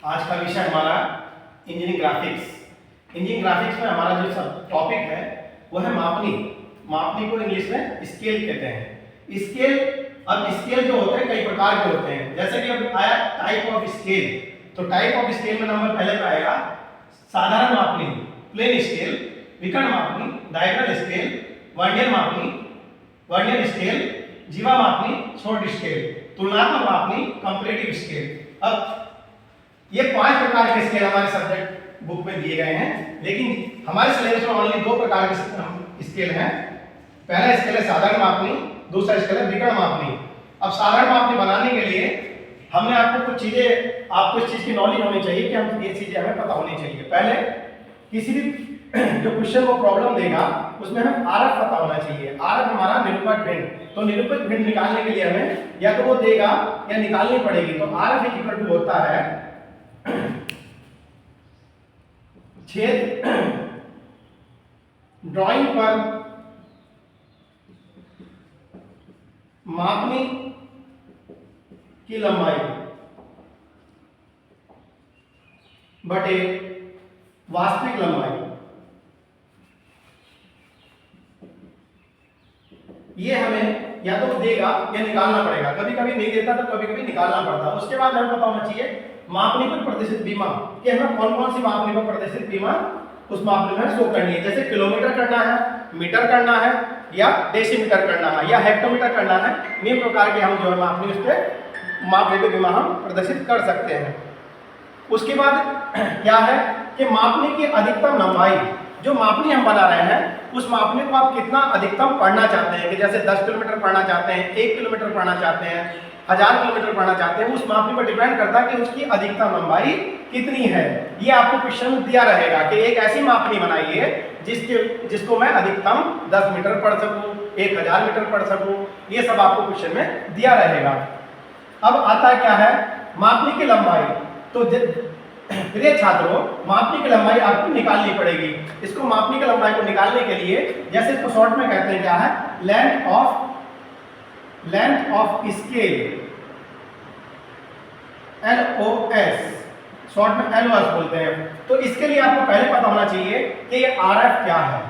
आज का विषय हमारा इंजीनियरिंग ग्राफिक्स। इंजीनियरिंग ग्राफिक्स में हमारा जो सब टॉपिक है वो है मापनी। मापनी को इंग्लिश में स्केल कहते हैं। स्केल, अब स्केल जो होते हैं कई प्रकार के होते हैं, जैसे कि अब आया टाइप ऑफ स्केल। तो टाइप ऑफ स्केल में नंबर पहले पे आएगा साधारण मापनी, प्लेन स्केल, विकर्ण मापनी, डायगोनल स्केल, वर्नियर मापनी, वर्नियर स्केल, जीवा मापनी, शॉर्ट स्केल, तुलनात्मक मापनी, कंपैरेटिव स्केल। अब ये 5 प्रकार के स्केल हमारे सब्जेक्ट बुक में दिए गए हैं, लेकिन हमारे सिलेबस में ओनली 2 प्रकार के स्केल हैं। पहला स्केल है साधारण मापनी, दूसरा स्केल है विकर्ण मापनी। अब साधारण मापनी बनाने के लिए हमने आपको कुछ चीजें, आपको इस चीज की नॉलेज होनी चाहिए कि हम ये चीजें हमें पता होनी चाहिए। पहले किसी भी जो क्वेश्चन को प्रॉब्लम देगा उसमें हमें आरएफ पता होना चाहिए। आरएफ हमारा निरूपक भिन्न, तो निरूपक भिन्न निकालने के लिए हमें या तो वो देगा या निकालनी पड़ेगी। तो आरएफ इक्वल टू होता है छेद ड्राइंग पर मापनी की लंबाई बटे वास्तविक लंबाई। ये हमें या तो देगा या निकालना पड़ेगा। कभी कभी नहीं देता तो कभी कभी निकालना पड़ता। उसके बाद हमें पता होना चाहिए मापनी पर प्रतिशत बीमा कि हमें कौन कौन सी मापनी पर प्रतिशत बीमा उस मापनी में शो करनी है। जैसे किलोमीटर करना है, मीटर करना है, या डेसीमीटर करना है, या हेक्टोमीटर करना है। निम्न प्रकार के हम जो है मापनी उस पर मापनी पर बीमा हम प्रदर्शित कर सकते हैं। उसके बाद क्या है कि मापनी की अधिकतम लंबाई, जो मापनी हम बना रहे हैं उस मापनी को आप कितना अधिकतम पढ़ना चाहते हैं, कि जैसे 10 किलोमीटर पढ़ना चाहते हैं, 1 किलोमीटर पढ़ना चाहते हैं, 1000 किलोमीटर पढ़ना चाहते हैं, उस मापनी पर डिपेंड करता है कि उसकी अधिकतम लंबाई कितनी है। ये आपको क्वेश्चन में दिया रहेगा कि एक ऐसी मापनी बनाइए जिसको मैं अधिकतम 10 मीटर पढ़ सकूं, 1000 मीटर पढ़ सकूं। ये सब आपको क्वेश्चन में दिया रहेगा। अब आता है क्या है मापनी की लंबाई। तो प्रिय छात्रों, मापनी की लंबाई आपको निकालनी पड़ेगी। इसको मापनी की लंबाई को निकालने के लिए जैसे इसको शॉर्ट में कहते हैं क्या है, length of scale, LOS, short में LOS बोलते हैं। तो इसके लिए आपको पहले पता होना चाहिए कि ये RF क्या है।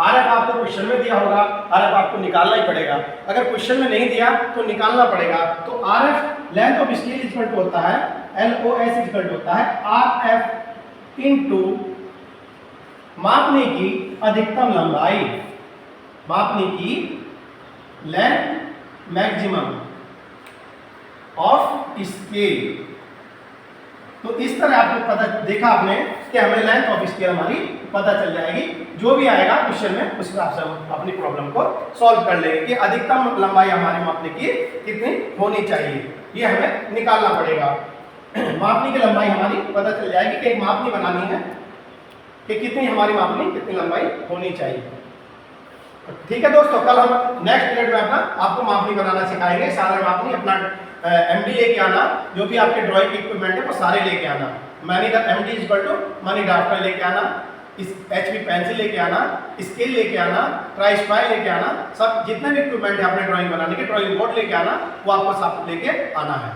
RF आपको क्वेश्चन में दिया होगा, RF आपको निकालना ही पड़ेगा। अगर क्वेश्चन में नहीं दिया तो निकालना पड़ेगा। तो RF length of scale equal to होता है LOS इक्वल टू होता है RF इंटू मापने की अधिकतम लंबाई, मापने की लेंथ मैक्सिमम ऑफ स्केल। तो इस तरह आपको पता देखा आपने कि हमें लेंथ ऑफ स्केल हमारी पता चल जाएगी। जो भी आएगा क्वेश्चन में उस हिसाब से हम अपनी प्रॉब्लम को सॉल्व कर लेंगे कि अधिकतम लंबाई हमारी मापने की कितनी होनी चाहिए, ये हमें निकालना पड़ेगा। मापनी की लंबाई हमारी पता चल जाएगी कि एक मापनी बनानी है कि कितनी हमारी मापनी, कितनी लंबाई होनी चाहिए। ठीक है दोस्तों, कल हम नेक्स्ट पीरियड में अपना आपको मापनी बनाना सिखाएंगे। सारा मापनी अपना MD लेके आना, जो भी आपके ड्राइंग के इक्विपमेंट है वो सारे लेके आना। Money the MD equal to money drafter लेके आना, इस HB पेंसिल लेके आना, स्केल लेके आना, ट्राई स्पाइल लेके आना, सब जितने भी इक्विपमेंट है अपने ड्राइंग बनाने के, ड्राइंग बोर्ड लेके आना, वो आपको सब लेके आना है।